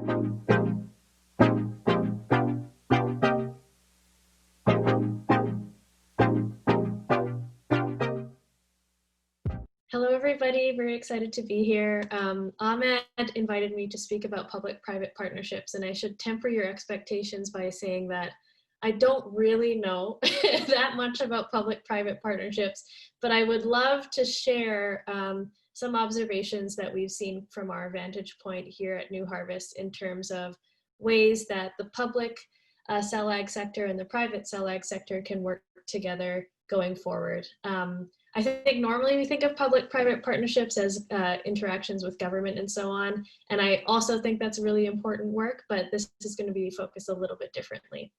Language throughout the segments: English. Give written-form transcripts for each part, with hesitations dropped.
Hello, everybody. Very excited to be here. Ahmed invited me to speak about public-private partnerships, and I should temper your expectations by saying that I don't really know that much about public-private partnerships, but I would love to share some observations that we've seen from our vantage point here at New Harvest in terms of ways that the public cell ag sector and the private cell ag sector can work together going forward. I think normally we think of public-private partnerships as interactions with government and so on. And I also think that's really important work, but this is going to be focused a little bit differently.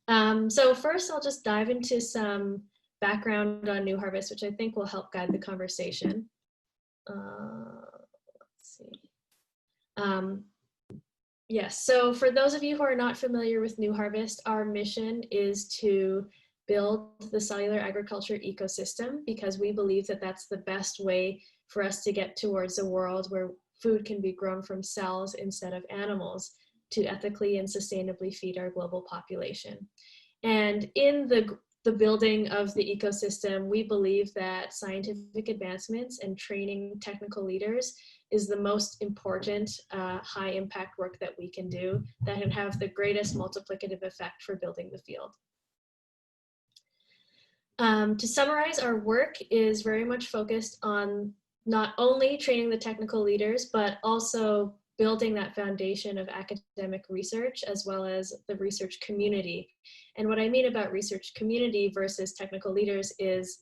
So first, I'll just dive into some background on New Harvest, which I think will help guide the conversation. Let's see. Yes, so for those of you who are not familiar with New Harvest, our mission is to build the cellular agriculture ecosystem because we believe that that's the best way for us to get towards a world where food can be grown from cells instead of animals to ethically and sustainably feed our global population. And in the building of the ecosystem, we believe that scientific advancements and training technical leaders is the most important high impact work that we can do that can have the greatest multiplicative effect for building the field. To summarize, our work is very much focused on not only training the technical leaders, but also building that foundation of academic research as well as the research community. And what I mean about research community versus technical leaders is,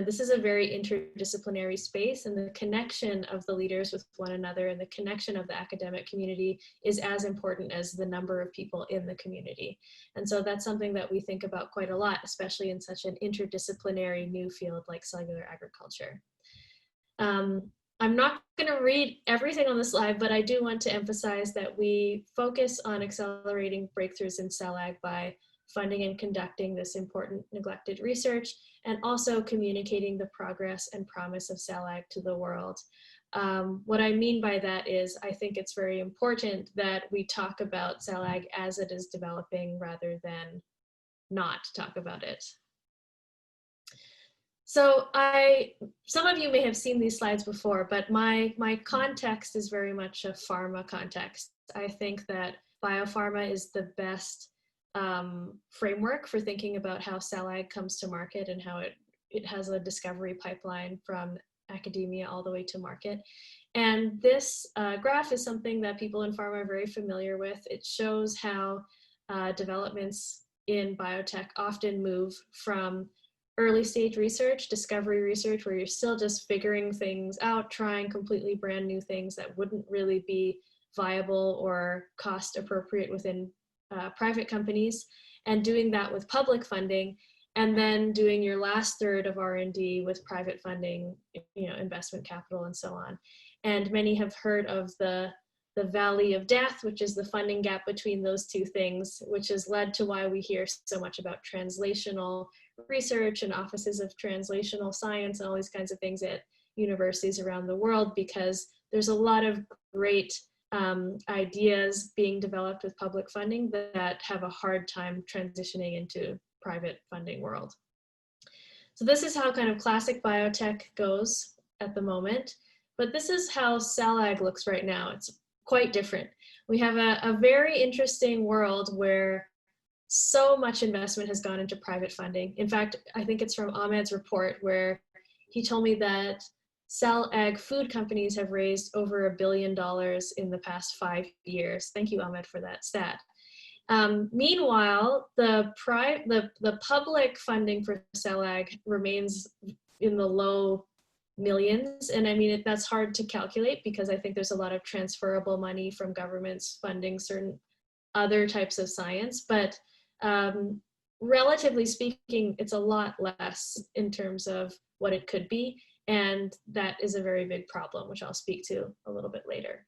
this is a very interdisciplinary space, and the connection of the leaders with one another and the connection of the academic community is as important as the number of people in the community. And so that's something that we think about quite a lot, especially in such an interdisciplinary new field like cellular agriculture. I'm not going to read everything on the slide, but I do want to emphasize that we focus on accelerating breakthroughs in cell ag by funding and conducting this important neglected research, and also communicating the progress and promise of cell ag to the world. What I mean by that is I think it's very important that we talk about cell ag as it is developing rather than not talk about it. So some of you may have seen these slides before, but my context is very much a pharma context. I think that biopharma is the best framework for thinking about how cell ag comes to market and how it has a discovery pipeline from academia all the way to market. And this graph is something that people in pharma are very familiar with. It shows how developments in biotech often move from early stage research, discovery research, where you're still just figuring things out, trying completely brand new things that wouldn't really be viable or cost appropriate within private companies, and doing that with public funding, and then doing your last third of R&D with private funding, investment capital and so on. And many have heard of the valley of death, which is the funding gap between those two things, which has led to why we hear so much about translational research and offices of translational science and all these kinds of things at universities around the world, because there's a lot of great ideas being developed with public funding that have a hard time transitioning into private funding world. So this is how kind of classic biotech goes at the moment, but this is how cell ag looks right now. It's quite different. We have a very interesting world where so much investment has gone into private funding. In fact, I think it's from Ahmed's report where he told me that cell ag food companies have raised over $1 billion in the past 5 years. Thank you, Ahmed, for that stat. Meanwhile, the public funding for cell ag remains in the low millions. And I mean, that's hard to calculate because I think there's a lot of transferable money from governments funding certain other types of science, but relatively speaking, it's a lot less in terms of what it could be. And that is a very big problem, which I'll speak to a little bit later.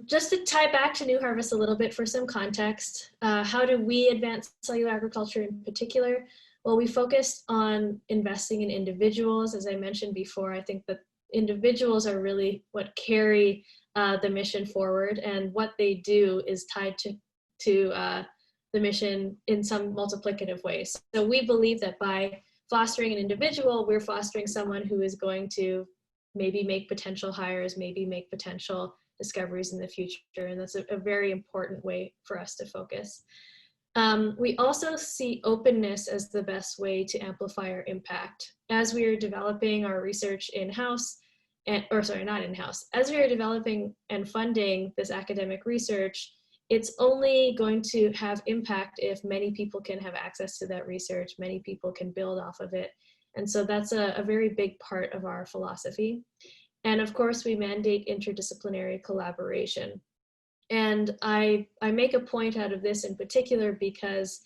Just to tie back to New Harvest a little bit for some context, how do we advance cellular agriculture in particular? Well, we focused on investing in individuals. As I mentioned before, I think that individuals are really what carry the mission forward, and what they do is tied to the mission in some multiplicative ways. So we believe that by fostering an individual, we're fostering someone who is going to maybe make potential hires, maybe make potential discoveries in the future. And that's a very important way for us to focus. We also see openness as the best way to amplify our impact. As we are developing our research in-house, or sorry, not in-house, as we are developing and funding this academic research, it's only going to have impact if many people can have access to that research, many people can build off of it. And so that's a very big part of our philosophy. And of course, we mandate interdisciplinary collaboration. And I make a point out of this in particular because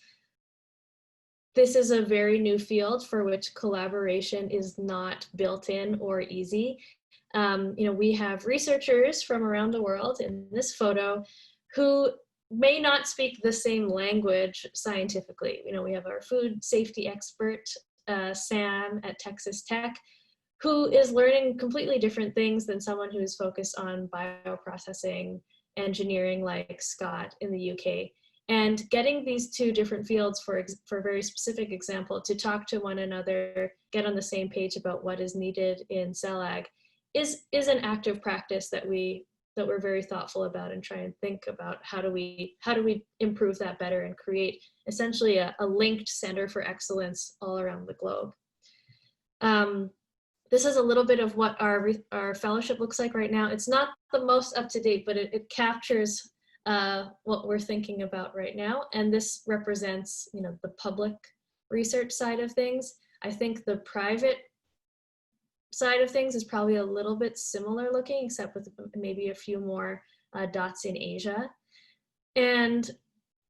this is a very new field for which collaboration is not built in or easy. We have researchers from around the world in this photo who may not speak the same language scientifically. We have our food safety expert, Sam at Texas Tech, who is learning completely different things than someone who is focused on bioprocessing engineering like Scott in the UK. And getting these two different fields, for a very specific example, to talk to one another, get on the same page about what is needed in cell ag is an active practice that we're very thoughtful about, and try and think about how do we improve that better and create essentially a linked center for excellence all around the globe. This is a little bit of what our fellowship looks like right now. It's not the most up to date, but it captures what we're thinking about right now. And this represents, the public research side of things. I think the private side of things is probably a little bit similar looking, except with maybe a few more dots in Asia. And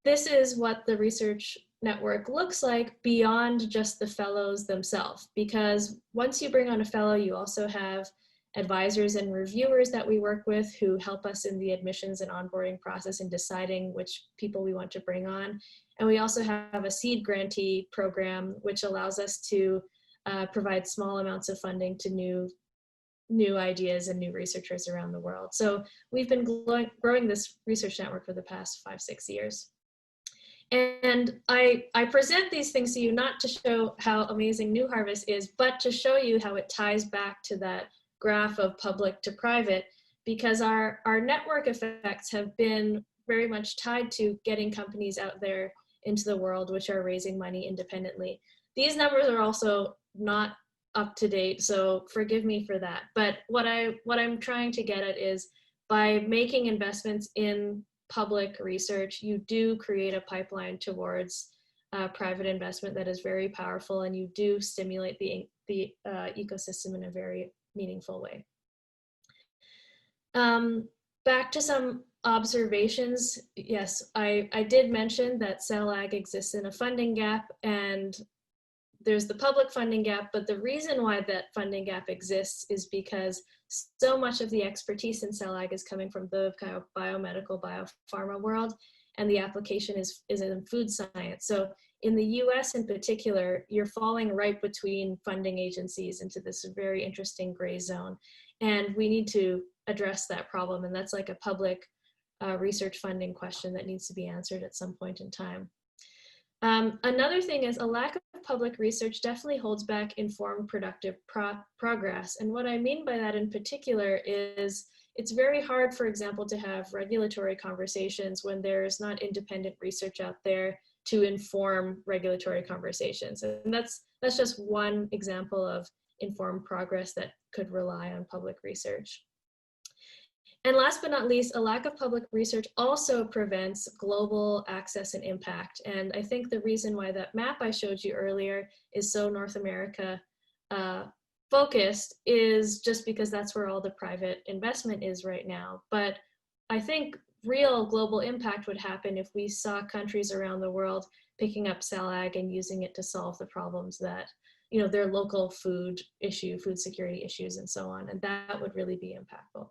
this is what the research network looks like beyond just the fellows themselves, because once you bring on a fellow, you also have advisors and reviewers that we work with who help us in the admissions and onboarding process in deciding which people we want to bring on. And we also have a seed grantee program, which allows us to provide small amounts of funding to new ideas and new researchers around the world. So we've been growing this research network for the past 5-6 years. And I present these things to you not to show how amazing New Harvest is, but to show you how it ties back to that graph of public to private, because our network effects have been very much tied to getting companies out there into the world which are raising money independently. These numbers are also not up to date, so forgive me for that. But what I'm trying to get at is, by making investments in public research, you do create a pipeline towards private investment that is very powerful, and you do stimulate the ecosystem in a very meaningful way. Back to some observations. Yes, I did mention that cell ag exists in a funding gap, and there's the public funding gap, but the reason why that funding gap exists is because so much of the expertise in cell ag is coming from the kind of biomedical, biopharma world, and the application is in food science. So in the US in particular, you're falling right between funding agencies into this very interesting gray zone. And we need to address that problem. And that's like a public research funding question that needs to be answered at some point in time. Another thing is, a lack of public research definitely holds back informed, productive progress. And what I mean by that in particular is, it's very hard, for example, to have regulatory conversations when there's not independent research out there to inform regulatory conversations. And that's just one example of informed progress that could rely on public research. And last but not least, a lack of public research also prevents global access and impact. And I think the reason why that map I showed you earlier is so North America focused is just because that's where all the private investment is right now. But I think real global impact would happen if we saw countries around the world picking up cell ag and using it to solve the problems that, their local food security issues and so on. And that would really be impactful.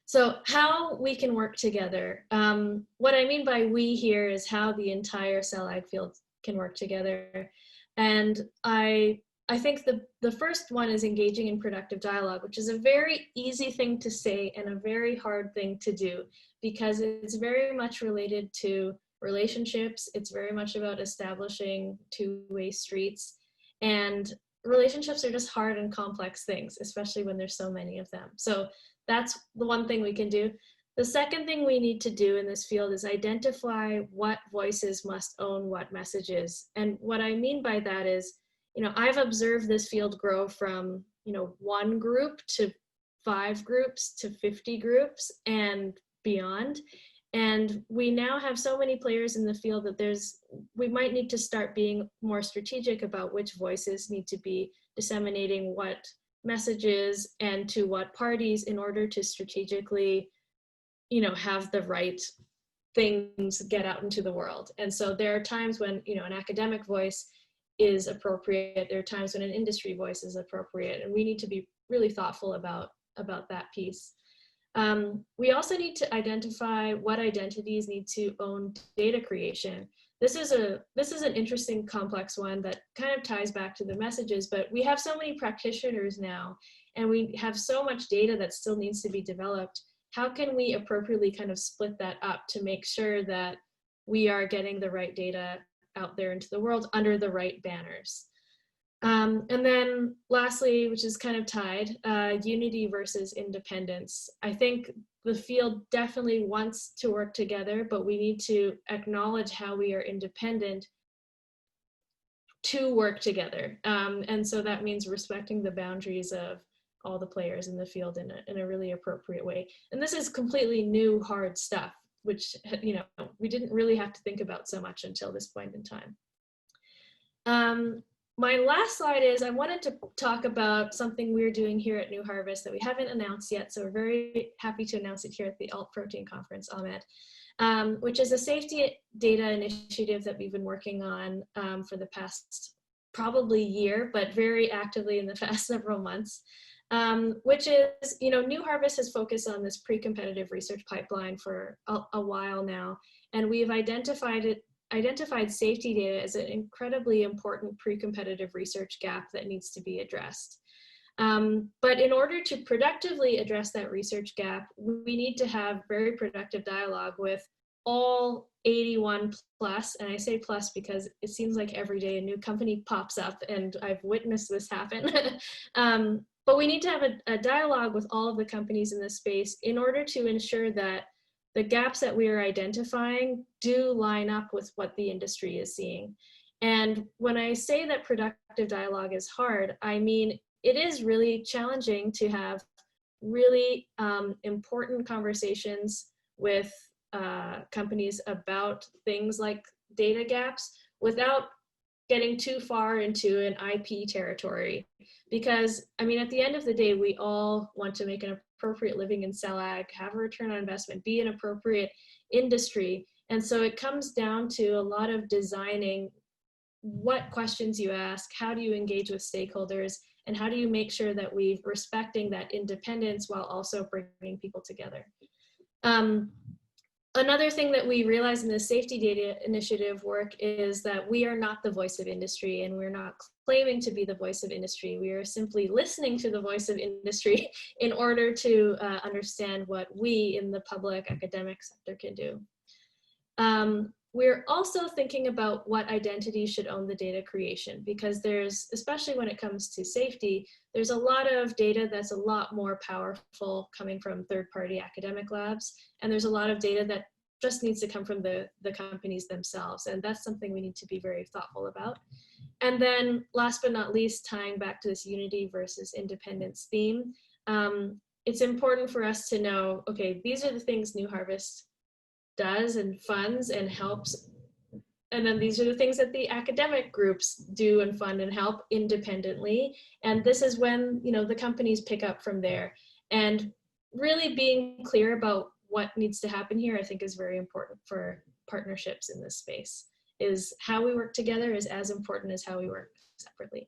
So how we can work together. What I mean by we here is how the entire cell ag field can work together. And I I think the first one is engaging in productive dialogue, which is a very easy thing to say and a very hard thing to do, because it's very much related to relationships. It's very much about establishing two-way streets. And relationships are just hard and complex things, especially when there's so many of them. So that's the one thing we can do. The second thing we need to do in this field is identify what voices must own what messages. And what I mean by that is, I've observed this field grow from, one group to 5 groups to 50 groups and beyond. And we now have so many players in the field that we might need to start being more strategic about which voices need to be disseminating what messages and to what parties in order to strategically, have the right things get out into the world. And so there are times when, an academic voice is appropriate. There are times when an industry voice is appropriate, and we need to be really thoughtful about that piece. We also need to identify what identities need to own data creation. This is an interesting, complex one that kind of ties back to the messages, but we have so many practitioners now, and we have so much data that still needs to be developed. How can we appropriately kind of split that up to make sure that we are getting the right data out there into the world under the right banners? And then lastly, which is kind of tied, unity versus independence. I think the field definitely wants to work together, but we need to acknowledge how we are independent to work together. And so that means respecting the boundaries of all the players in the field in a really appropriate way. And this is completely new, hard stuff, which, we didn't really have to think about so much until this point in time. My last slide is I wanted to talk about something we're doing here at New Harvest that we haven't announced yet, so we're very happy to announce it here at the Alt Protein Conference, Ahmed, which is a safety data initiative that we've been working on for the past probably year, but very actively in the past several months. Which is, New Harvest has focused on this pre-competitive research pipeline for a while now, and we've identified safety data as an incredibly important pre-competitive research gap that needs to be addressed. But in order to productively address that research gap, we need to have very productive dialogue with all 81 plus, and I say plus because it seems like every day a new company pops up, and I've witnessed this happen. But we need to have a dialogue with all of the companies in this space in order to ensure that the gaps that we are identifying do line up with what the industry is seeing. And when I say that productive dialogue is hard, I mean, it is really challenging to have really important conversations with companies about things like data gaps without getting too far into an IP territory. Because, I mean, at the end of the day, we all want to make an appropriate living in cell ag, have a return on investment, be an appropriate industry. And so it comes down to a lot of designing what questions you ask, how do you engage with stakeholders, and how do you make sure that we're respecting that independence while also bringing people together. Another thing that we realize in the safety data initiative work is that we are not the voice of industry, and we're not claiming to be the voice of industry. We are simply listening to the voice of industry in order to understand what we in the public academic sector can do. We're also thinking about what identity should own the data creation, because there's, especially when it comes to safety, there's a lot of data that's a lot more powerful coming from third-party academic labs, and there's a lot of data that just needs to come from the companies themselves, and that's something we need to be very thoughtful about. And then last but not least, tying back to this unity versus independence theme, it's important for us to know, okay, these are the things New Harvest does and funds and helps, and then these are the things that the academic groups do and fund and help independently, and this is when the companies pick up from there. And really being clear about what needs to happen here, I think, is very important for partnerships in this space. Is how we work together is as important as how we work separately.